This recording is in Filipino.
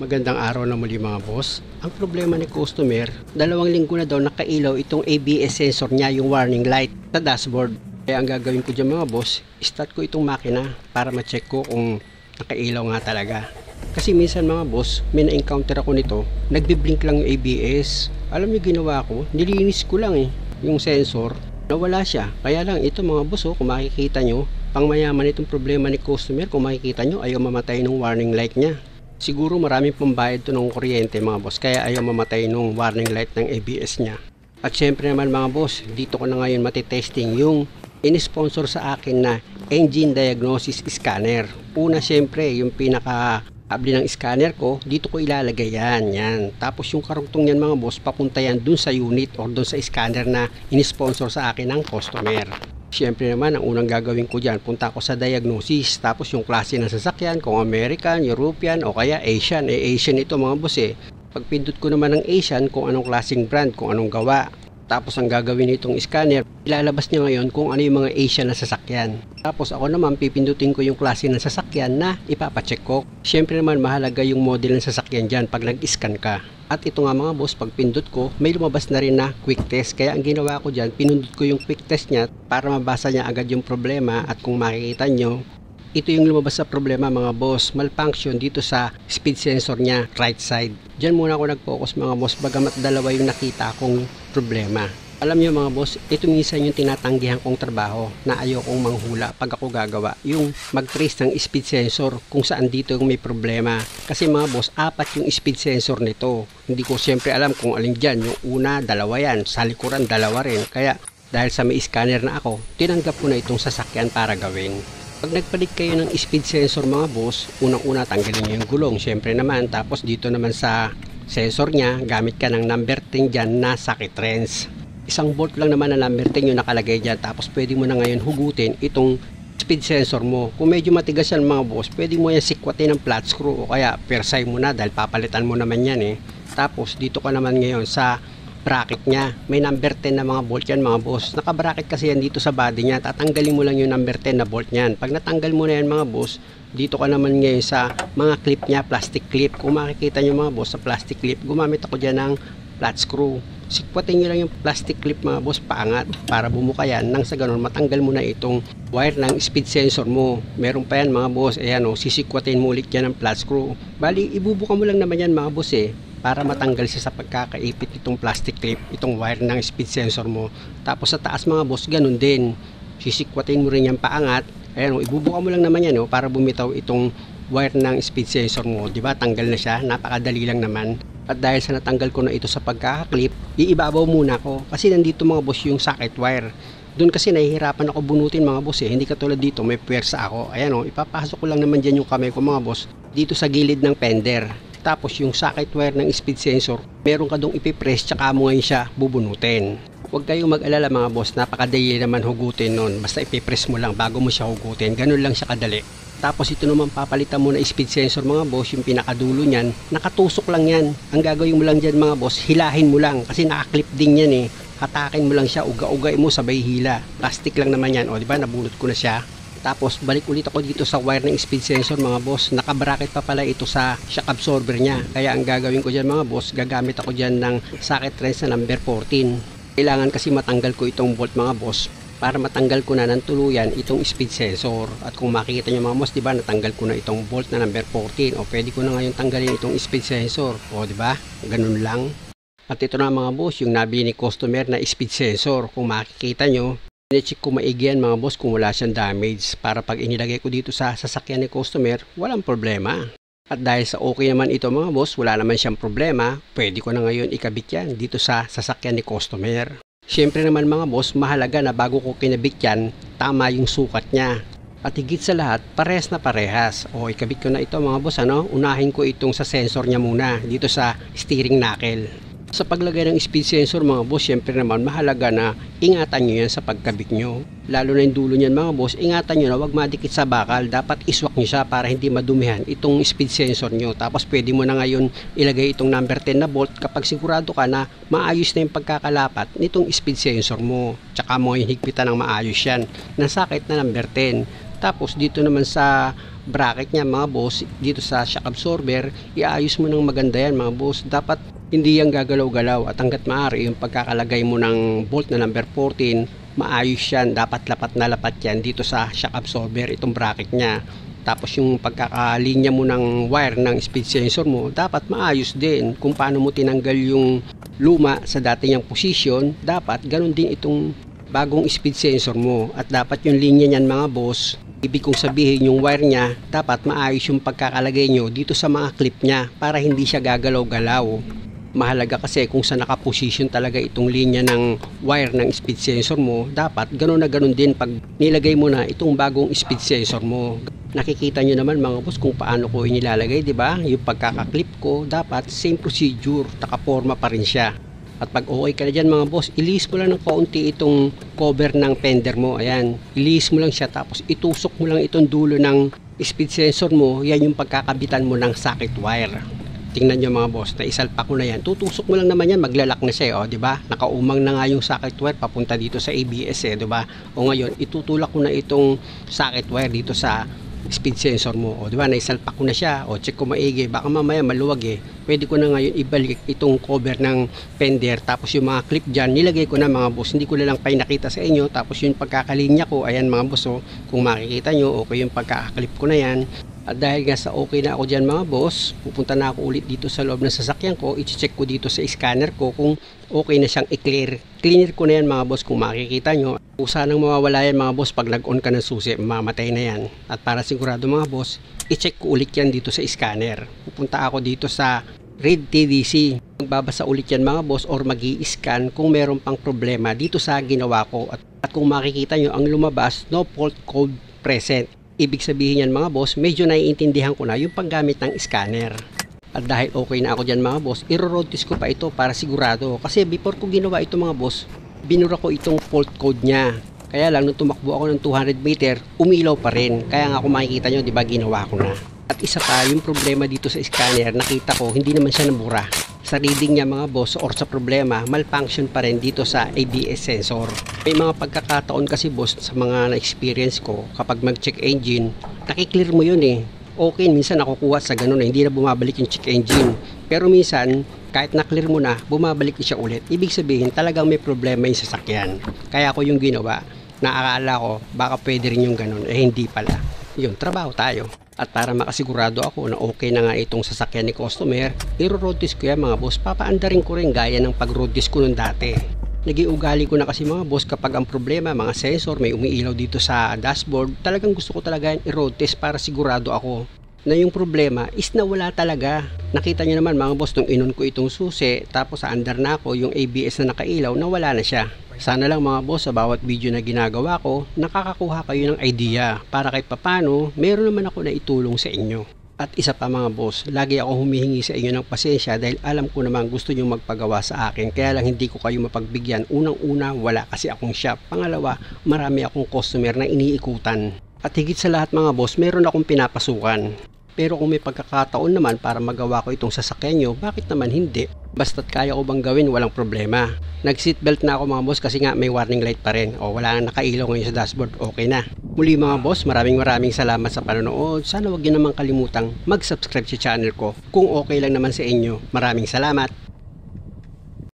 Magandang araw na muli mga boss. Ang problema ni customer, 2 linggo na daw nakailaw itong ABS sensor niya, yung warning light sa dashboard. Kaya ang gagawin ko dyan mga boss, start ko itong makina para ma-check ko kung nakailaw nga talaga. Kasi minsan mga boss, may na-encounter ako nito, nagbiblink lang yung ABS. Alam niyo ginawa ko, nilinis ko lang yung sensor, nawala siya. Kaya lang ito mga boss, kung makikita nyo, pang mayaman itong problema ni customer. Kung makikita nyo, ayaw mamatay ng warning light niya. Siguro maraming pambayad to ng kuryente mga boss, kaya ayaw mamatay nung warning light ng ABS niya. At syempre naman mga boss, dito ko na ngayon matitesting yung in-sponsor sa akin na engine diagnosis scanner. Una syempre yung pinaka-abli ng scanner ko, dito ko ilalagay yan. Tapos yung karugtong yan mga boss, papunta yan dun sa unit or dun sa scanner na in-sponsor sa akin ng customer. Siyempre naman, ang unang gagawin ko dyan, punta ako sa diagnosis, tapos yung klase ng sasakyan, kung American, European, o kaya Asian. Asian ito mga boss Pagpindot ko naman ng Asian, kung anong klaseng brand, kung anong gawa. Tapos ang gagawin nitong scanner, ilalabas niya ngayon kung ano yung mga Asian na sasakyan. Tapos ako naman, pipindutin ko yung klase ng sasakyan na ipapacheck ko. Siyempre naman, mahalaga yung model ng sasakyan dyan pag nag-scan ka. At ito nga mga boss, pag pindot ko, may lumabas na rin na quick test. Kaya ang ginawa ko dyan, pinundot ko yung quick test niya para mabasa niya agad yung problema. At kung makikita nyo, ito yung lumabas sa problema mga boss, malfunction dito sa speed sensor niya, right side. Diyan muna ako nag-focus mga boss, bagamat dalawa yung nakita kong problema. Alam niyo mga boss, ito minsan yung tinatanggihan kong trabaho na ayokong manghula pag ako gagawa. Yung mag-trace ng speed sensor kung saan dito yung may problema. Kasi mga boss, 4 yung speed sensor nito. Hindi ko siyempre alam kung alin dyan. Yung una, 2 yan. Sa likuran, 2 rin. Kaya dahil sa may scanner na ako, tinanggap ko na itong sasakyan para gawin. Pag nagpalit kayo ng speed sensor mga boss, unang-una tanggalin nyo yung gulong. Siyempre naman, tapos dito naman sa sensor nya, gamit ka ng number 10 dyan na socket wrench. Isang bolt lang naman na number 10 yung nakalagay dyan. Tapos pwede mo na ngayon hugutin itong speed sensor mo. Kung medyo matigas yan mga boss, pwede mo yan sikwatin ng flat screw o kaya persay mo na dahil papalitan mo naman yan Tapos dito ka naman ngayon sa bracket nya. May number 10 na mga bolt yan mga boss. Naka-bracket kasi yan dito sa body nya. Tatanggalin mo lang yung number 10 na bolt yan. Pag natanggal mo na yan mga boss, dito ka naman ngayon sa mga clip nya, plastic clip. Kung makikita nyo mga boss sa plastic clip, gumamit ako dyan ng flat screw. Sikwatin nyo lang yung plastic clip mga boss paangat para bumuka yan. Nang sa ganun matanggal mo na itong wire ng speed sensor mo. Meron pa yan mga boss. Ayan sisikwatin mo ulit yan ng flat screw. Bali ibubuka mo lang naman yan mga boss para matanggal siya sa pagkakaipit itong plastic clip, itong wire ng speed sensor mo. Tapos sa taas mga boss, ganun din. Sisikwatin mo rin yan paangat. Ayan ibubuka mo lang naman yan para bumitaw itong wire ng speed sensor mo. Diba? Tanggal na siya. Napakadali lang naman. At dahil sa natanggal ko na ito sa pagkakaklip, iibabaw muna ako. Kasi nandito mga boss yung socket wire. Doon kasi nahihirapan ako bunutin mga boss Hindi katulad dito, may puwersa ako. Ayan ipapasok ko lang naman dyan yung kamay ko mga boss. Dito sa gilid ng fender. Tapos yung socket wire ng speed sensor, meron ka dong ipipress tsaka mo ngayon siya bubunutin. Huwag kayong mag-alala mga boss, napakadali naman hugutin nun. Basta ipipress mo lang bago mo siya hugutin. Ganun lang siya kadali. Tapos ito naman papalitan mo na speed sensor mga boss, yung pinakadulo niyan, nakatusok lang yan. Ang gagawin mo lang dyan mga boss, hilahin mo lang kasi nakaklip din yan Hatakin mo lang siya, uga-ugay mo sabay hila. Plastic lang naman yan, diba nabunot ko na siya. Tapos balik ulit ako dito sa wire ng speed sensor mga boss, nakabracket pa pala ito sa shock absorber niya. Kaya ang gagawin ko dyan mga boss, gagamit ako dyan ng socket wrench na number 14. Kailangan kasi matanggal ko itong bolt mga boss para matanggal ko na ng tuluyan itong speed sensor. At kung makikita nyo mga boss, diba, natanggal ko na itong bolt na number 14. O pwede ko na ngayon tanggalin itong speed sensor. O diba, ganun lang. At ito na mga boss, yung nabili ni customer na speed sensor. Kung makikita nyo, check ko maigi yan mga boss kung wala siyang damage. Para pag inilagay ko dito sa sasakyan ni customer, walang problema. At dahil sa okay naman ito mga boss, wala naman siyang problema, pwede ko na ngayon ikabit yan dito sa sasakyan ni customer. Siyempre naman mga boss, mahalaga na bago ko kinabit yan, tama yung sukat niya. At higit sa lahat, parehas na parehas. O ikabit ko na ito mga boss, unahin ko itong sa sensor niya muna, dito sa steering knuckle. Sa paglagay ng speed sensor mga boss, syempre naman mahalaga na ingatan nyo yan sa pagkabit nyo. Lalo na yung dulo nyan mga boss, ingatan nyo na wag madikit sa bakal. Dapat iswak nyo siya para hindi madumihan itong speed sensor nyo. Tapos pwede mo na ngayon ilagay itong number 10 na bolt kapag sigurado ka na maayos na yung pagkakalapat nitong speed sensor mo. Tsaka mo yung higpitan ng maayos yan ng socket na number 10. Tapos dito naman sa bracket niya mga boss, dito sa shock absorber, iayos mo ng maganda yan mga boss. Dapat hindi yan gagalaw-galaw, at hanggat maaari yung pagkakalagay mo ng bolt na number 14, maayos yan. Dapat lapat na lapat yan dito sa shock absorber, itong bracket niya. Tapos yung pagkakalinya mo ng wire ng speed sensor mo, dapat maayos din. Kung paano mo tinanggal yung luma sa dati niyang position, dapat ganun din itong bagong speed sensor mo. At dapat yung linya niyan mga boss, ibig kong sabihin yung wire niya, dapat maayos yung pagkakalagay nyo dito sa mga clip niya para hindi siya gagalaw-galaw. Mahalaga kasi kung sa nakaposition talaga itong linya ng wire ng speed sensor mo, dapat ganun na ganun din pag nilagay mo na itong bagong speed sensor mo. Nakikita nyo naman mga boss kung paano ko inilalagay, di ba? Yung pagkakaklip ko, dapat same procedure, nakaporma pa rin siya. At pag okay ka na dyan mga boss, ilihis mo lang ng kaunti itong cover ng fender mo. Ayan, ilihis mo lang siya, tapos itusok mo lang itong dulo ng speed sensor mo. Yan yung pagkakabitan mo ng socket wire. Tingnan nyo mga boss, naisalpak ko na yan. Tutusok mo lang naman yan, maglalak na siya, oh, di ba? Nakaumang na nga yung socket wire papunta dito sa ABS, di ba? O ngayon, itutulak ko na itong socket wire dito sa speed sensor mo, o di ba? Naisalpak ko na siya. O check ko maigi, baka mamaya maluwag eh. Pwede ko na ngayon ibalik itong cover ng fender, tapos yung mga clip diyan nilagay ko na mga boss. Hindi ko na lang pinakita sa inyo. Tapos yung pagkakalinya ko, ayan mga boss, oh, kung makikita nyo, okay yung pagkakaklip ko na yan. At dahil nga sa okay na ako dyan mga boss, pupunta na ako ulit dito sa loob ng sasakyan ko. I-check ko dito sa scanner ko kung okay na siyang i-clear. Cleaner ko na yan mga boss, kung makikita nyo. Kusa nang mawawala yan mga boss pag nag-on ka ng susi, mamatay na yan. At para sigurado mga boss, i-check ko ulit yan dito sa scanner. Pupunta ako dito sa Read TDC. Magbabasa ulit yan mga boss, or mag-i-scan kung meron pang problema dito sa ginawa ko. At kung makikita nyo, ang lumabas, no fault code present. Ibig sabihin yan mga boss, medyo naiintindihan ko na yung paggamit ng scanner. At dahil okay na ako dyan mga boss, i-road test ko pa ito para sigurado. Kasi before ko ginawa ito mga boss, binura ko itong fault code niya. Kaya lang nung tumakbo ako ng 200 meter, umilaw pa rin. Kaya nga kung makikita nyo, di ba, ginawa ko na. At isa pa, yung problema dito sa scanner, nakita ko hindi naman siya nabura. Sa reading niya mga boss, or sa problema, malfunction pa rin dito sa ABS sensor. May mga pagkakataon kasi boss, sa mga na-experience ko, kapag mag-check engine, nakiklear mo yun eh. Okay, minsan nakukuha sa ganun na hindi na bumabalik yung check engine. Pero minsan, kahit na-clear mo na, bumabalik siya ulit. Ibig sabihin, talagang may problema yung sasakyan. Kaya ako yung ginawa, naakala ko, baka pwede rin yung ganun. Eh, hindi pala. Yun, trabaho tayo. At para makasigurado ako na okay na nga itong sasakyan ni customer, i-road test ko yan mga boss. Papaandarin ko rin gaya ng pag-road test ko nung dati. Nag-iugali ko na kasi mga boss, kapag ang problema, mga sensor, may umiilaw dito sa dashboard, talagang gusto ko talaga yan i-road test para sigurado ako na yung problema is na wala talaga. Nakita nyo naman mga boss, nung inon ko itong susi, tapos sa under na ako, yung ABS na nakailaw, nawala na siya. Sana lang mga boss, sa bawat video na ginagawa ko, nakakakuha kayo ng idea para kahit papano, meron naman ako na itulong sa inyo. At isa pa mga boss, lagi ako humihingi sa inyo ng pasensya dahil alam ko naman gusto nyo magpagawa sa akin, kaya lang hindi ko kayo mapagbigyan. Unang-una, wala kasi akong shop. Pangalawa, marami akong customer na iniikutan. At higit sa lahat mga boss, meron akong pinapasukan. Pero kung may pagkakataon naman para magawa ko itong sasakyan nyo, bakit naman hindi? Basta't kaya ko bang gawin, walang problema. Nag-seatbelt na ako mga boss kasi nga may warning light pa rin. O wala nang nakailaw ngayon sa dashboard, okay na. Muli mga boss, maraming salamat sa panonood. Sana wag nyo naman kalimutang mag-subscribe sa channel ko kung okay lang naman sa inyo. Maraming salamat.